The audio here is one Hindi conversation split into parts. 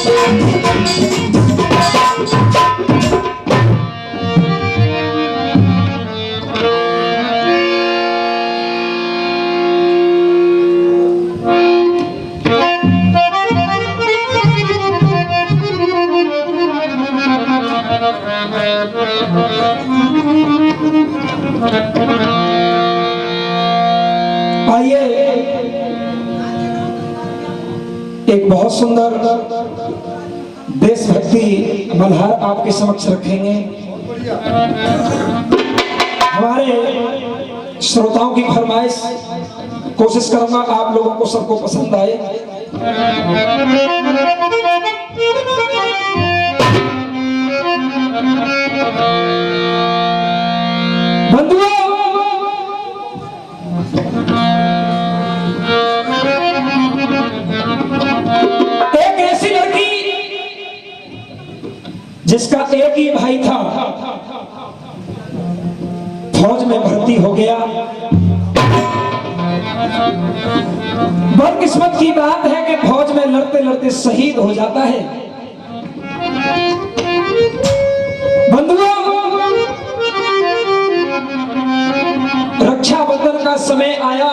आइए एक बहुत सुंदर देशभक्ति मल्हार आपके समक्ष रखेंगे। हमारे श्रोताओं की फरमाइश, कोशिश करूंगा आप लोगों को सबको पसंद आए। बंधुओं, एक ऐसी लड़की जिसका एक ही भाई था, फौज में भर्ती हो गया। बदकिस्मत की बात है कि फौज में लड़ते लड़ते शहीद हो जाता है। बंधुओं, रक्षाबंधन का समय आया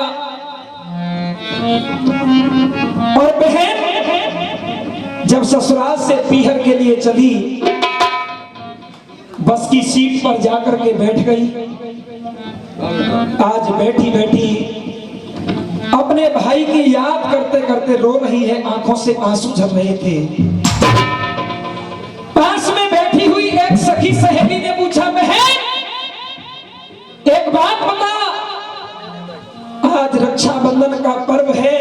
और बहन जब ससुराल से पीहर के लिए चली, बस की सीट पर जाकर के बैठ गई। आज बैठी बैठी अपने भाई की याद करते करते रो रही है, आंखों से आंसू झर रहे थे। पास में बैठी हुई एक सखी सहेली ने पूछा, बहन एक बात बता, आज रक्षाबंधन का पर्व है,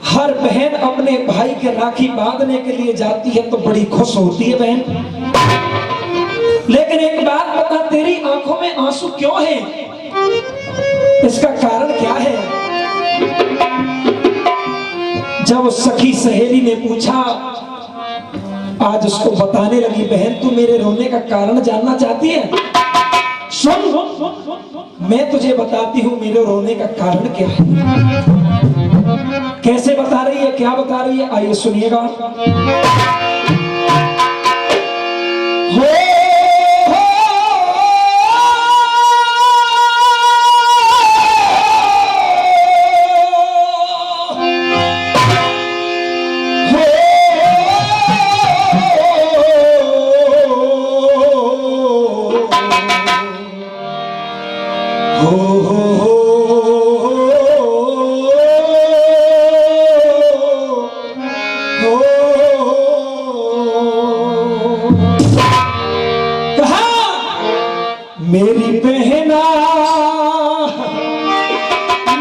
हर बहन अपने भाई के राखी बांधने के लिए जाती है तो बड़ी खुश होती है बहन, लेकिन एक बात बता, तेरी आंखों में आंसू क्यों है? इसका कारण क्या है? जब उस सखी सहेली ने पूछा, आज उसको बताने लगी, बहन तू मेरे रोने का कारण जानना चाहती है? सुन, मैं तुझे बताती हूं मेरे रोने का कारण क्या है। कैसे बता रही है, क्या बता रही है, आइए सुनिएगा। मेरी बहना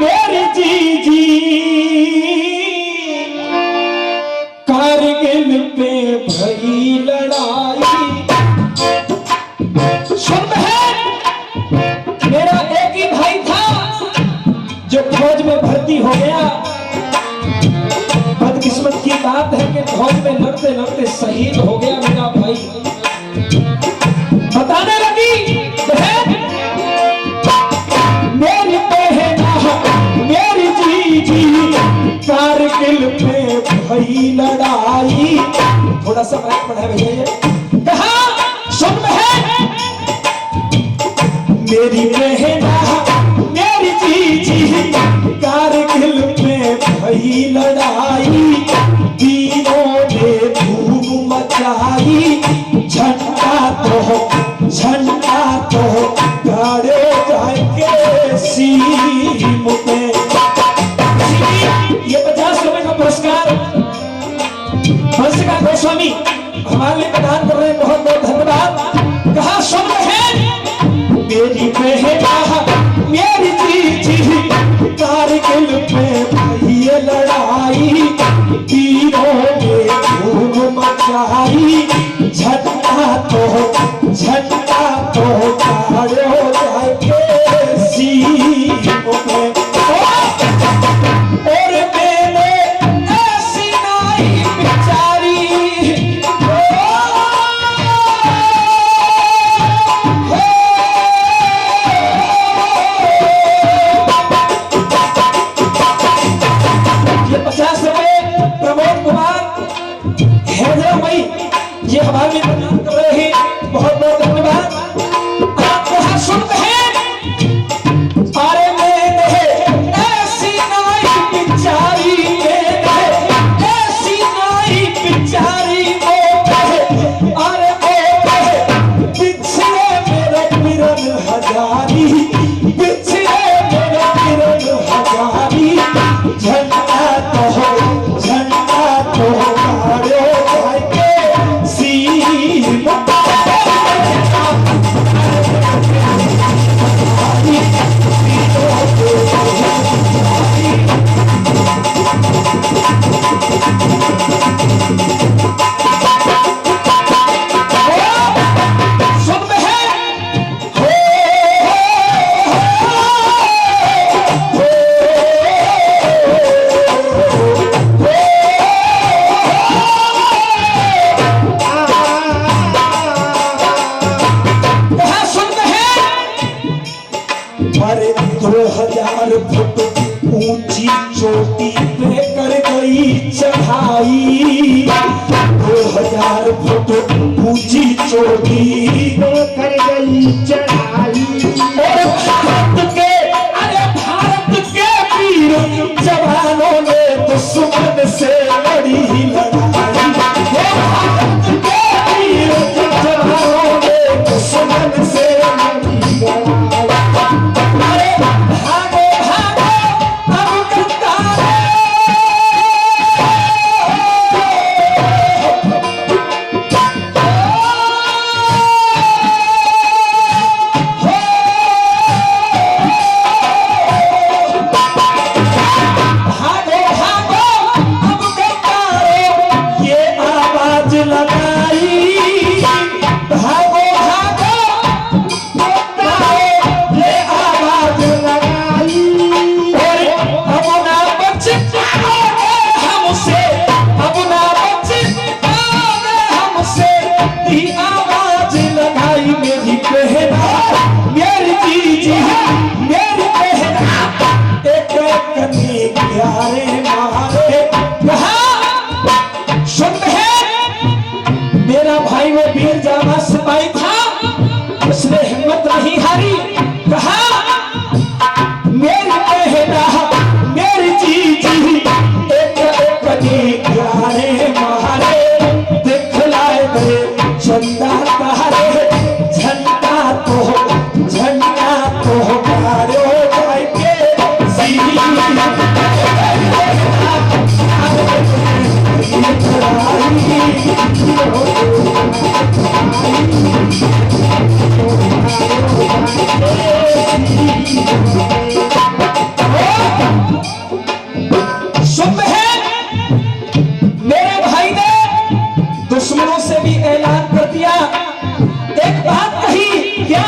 मेरी जीजी कारगिल पे भई लड़ाई। सुन बहन, मेरा एक ही भाई था जो फौज में भर्ती हो गया। बदकिस्मत की बात है कि फौज में लड़ते लड़ते शहीद हो गया मेरा भाई। बताने लगी, मेरी बहना मेरी जीजी कारगिल पे भई लड़ाई। थोड़ा सा बात बढ़ा भैया। कहा, सुन बहन, मेरी बहना मेरी जीजी कारगिल पे भई लड़ाई। तीनों ने धूम मचाई, झंडा तो गाड़े जाएंगे सीम पे। ये 50 रुपए का पुरस्कार हंसिका गोस्वामी हमारे लिए प्रदान कर रहे हैं, बहुत बहुत धन्यवाद। कहा, सुन बहन, मेरी बहना मेरी जीजी कारगिल पे भई लड़ाई। तीनों ने धूम मचाई, झंडा तो गाड़े हो जाएंगे सीम पे। और मैंने ऐसी नाई बेचारी ये 50 रुपए प्रमोद कुमार हैजरा मई ये हमारे लिए प्रदान कर रहे हैं, बहुत बहुत धन्यवाद। आपको हर सुनते हैं अरे मैंने ऐसी नाई बिचारी, मैंने ऐसी नाई बिचारी वो कहे, अरे वो कहे बिछड़े मेरा किरण हजारी, बिछड़े मेरा किरण हजारी, झंडा तो हो मारो भाई के सीर मुका अरे 2000 फुट ऊंची चोटी पे कर गई चढ़ाई, 2000 फुट ऊंची चोटी पे कर गई चढ़ाई, और भारत के वीर जवानों ने दुश्मन से लड़ी लड़ाई, भारत के वीर जवानों ने दुश्मन से लड़ी लड़ाई। मेरा भाई वो वीर जामा सिपाही था, उसने हिम्मत नहीं हारी, कहा मेरी बहना मेरी जीजी एक एक प्यारे मारे दिखलाए गए झंडा तारे, झंडा तो मारो भाई के शुभ है। मेरे भाई ने दुश्मनों से भी ऐलान कर दिया, एक बात कही क्या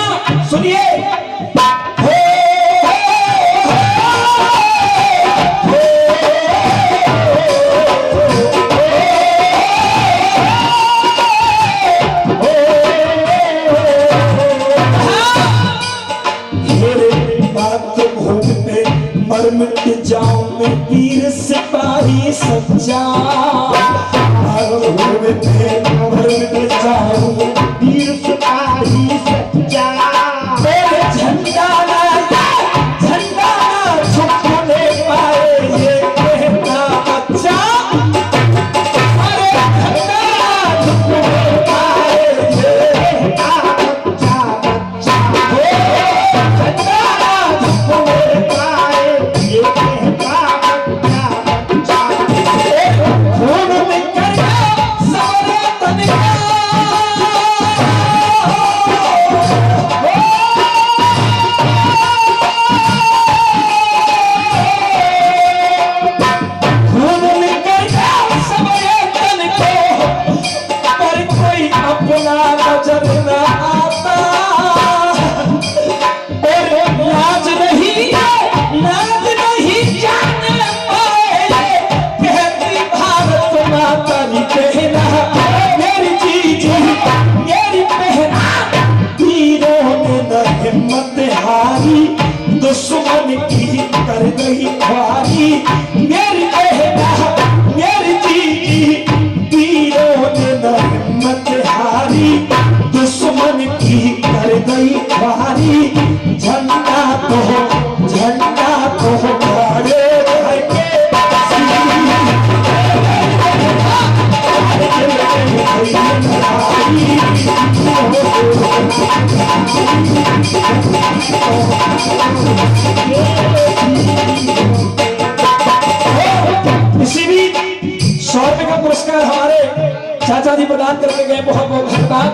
सुनिए, पुरस्कार हमारे चाचा जी प्रदान करके गए, बहुत बहुत धन्यवाद।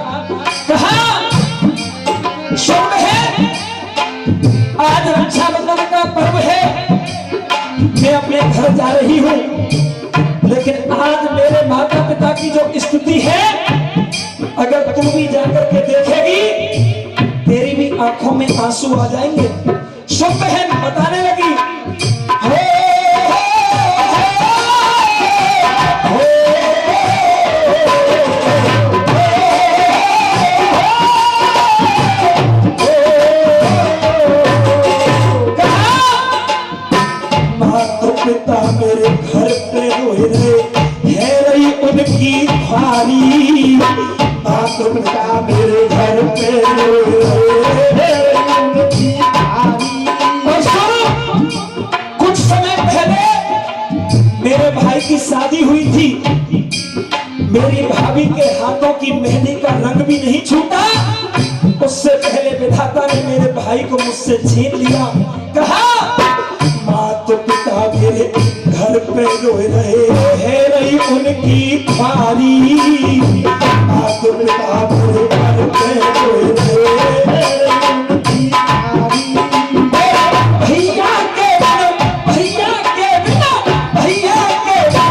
कहा शुभ है, आज रक्षाबंधन का पर्व है, मैं अपने घर जा रही हूँ, लेकिन आज मेरे माता पिता की जो स्थिति है, अगर तू भी जाकर के देखेगी, तेरी भी आंखों में आंसू आ जाएंगे। शुभ बहन बताने लगी, पिता मेरे घर पे रोए रहे, है रही उनकी भारी। माता पिता मेरे घर पे रोए रहे, है रही उनकी भारी। और सुनो, कुछ समय पहले मेरे भाई की शादी हुई थी, मेरी भाभी के हाथों की मेहंदी का रंग भी नहीं छूटा। उससे पहले विधाता ने मेरे भाई को मुझसे छीन लिया। कहा माता पिता मेरे घर पे रोए रहे, है रही उनकी ख्वारी। माता पिता मेरे घर पे रोए रहे, है रही उनकी ख्वारी। भैया के बिना, भैया के बिना, भैया के बिना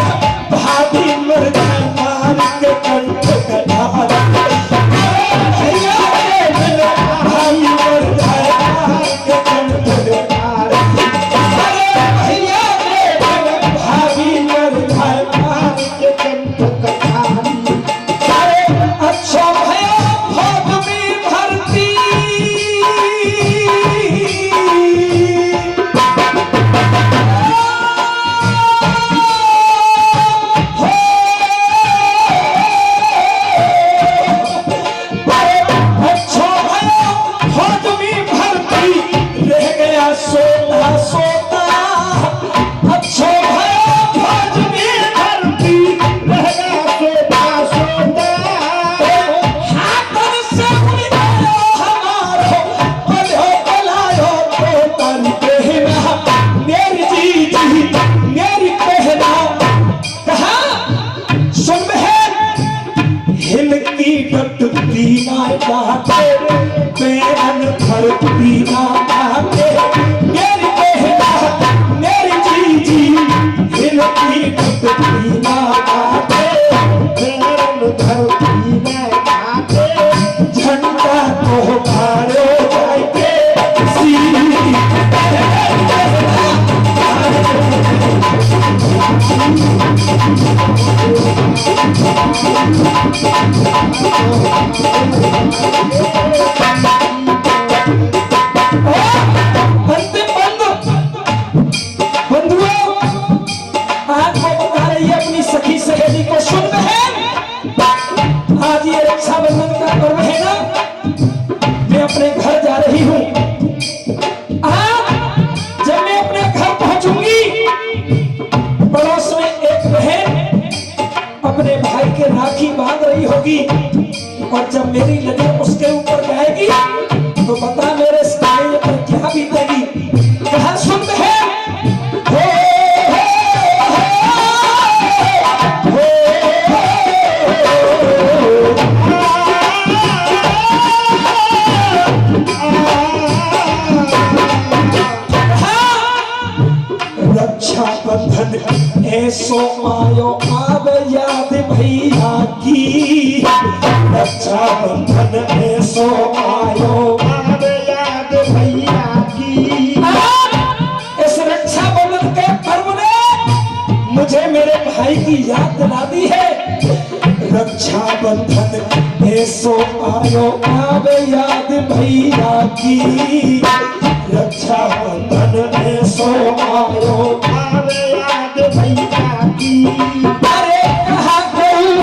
भाभी मर जाए मार के कंठ कटार। भैया के बिना भाभी मर जाए मार के कंठ कटार। अच्छा भैया भोग में भरती, अच्छा भैया भोग में भरती, रह गया सोता सोता। अच्छा भैया भोग में भरती, रह गया सोता सोता। हाथन से उड़ गया हमारो, बल्हो बलायो तो तन कहना, मेरी जीजी मेरी कहना। कहा सुन बहन, हिल की डटती ना डाटे, पैरन भरती ना डाटे, मेरी कहना मेरी जीजी हिल की डटती ना डाटे, पैरन भरती ना डाटे। झंडा को मारो जाके बंधुओं, आज मैं बता रही है अपनी सखी सहेली को, सुन बहन, आज ये रक्षाबंधन का पर्व है ना, मैं अपने घर जा रही हूँ। आज जब मैं अपने घर पहुंचूंगी, पड़ोस में एक बहन अपने भाई के राखी बांध रही होगी, और जब मेरी नजर उसके ऊपर जाएगी तो बता मेरे स्टाइल पर क्या बीतेगी। कहा सुन बहन, रक्षाबंधन ऐसो आयो आब याद भैया की। रक्षाबंधन ऐसो आयो आब याद भैया की। इस रक्षाबंधन के पर्व ने मुझे मेरे भाई की याद दिला दी है। रक्षाबंधन ऐसो आयो आब याद भैया की। रक्षाबंधन ऐसो आयो आब याद भैया की। अरे कहाँ करूँ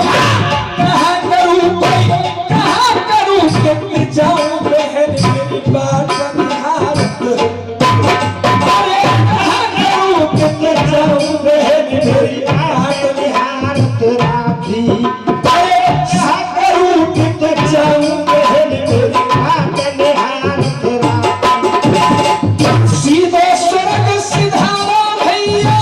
कोई, कहाँ करूँ कि जाऊँ बहन मेरी बात निहारत। अरे कहाँ करूँ कि जाऊँ बहन मेरी बात निहारत राखी। अरे कहाँ करूँ कि जाऊँ बहन मेरी बात निहारत राखी। सीधे सड़क सिधारा भैया,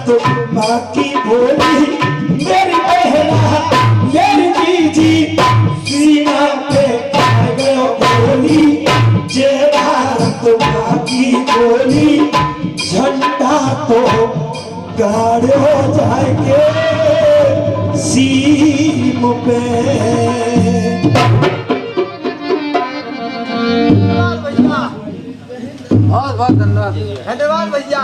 तो बाकी बोली मेरी बहना मेरी जीजी सीमा पे आ गयो बोली जे भारत बाकी बोली झंडा तो गाड़ हो जाएंगे सीम पे। बहुत बहुत धन्यवाद, धन्यवाद भैया।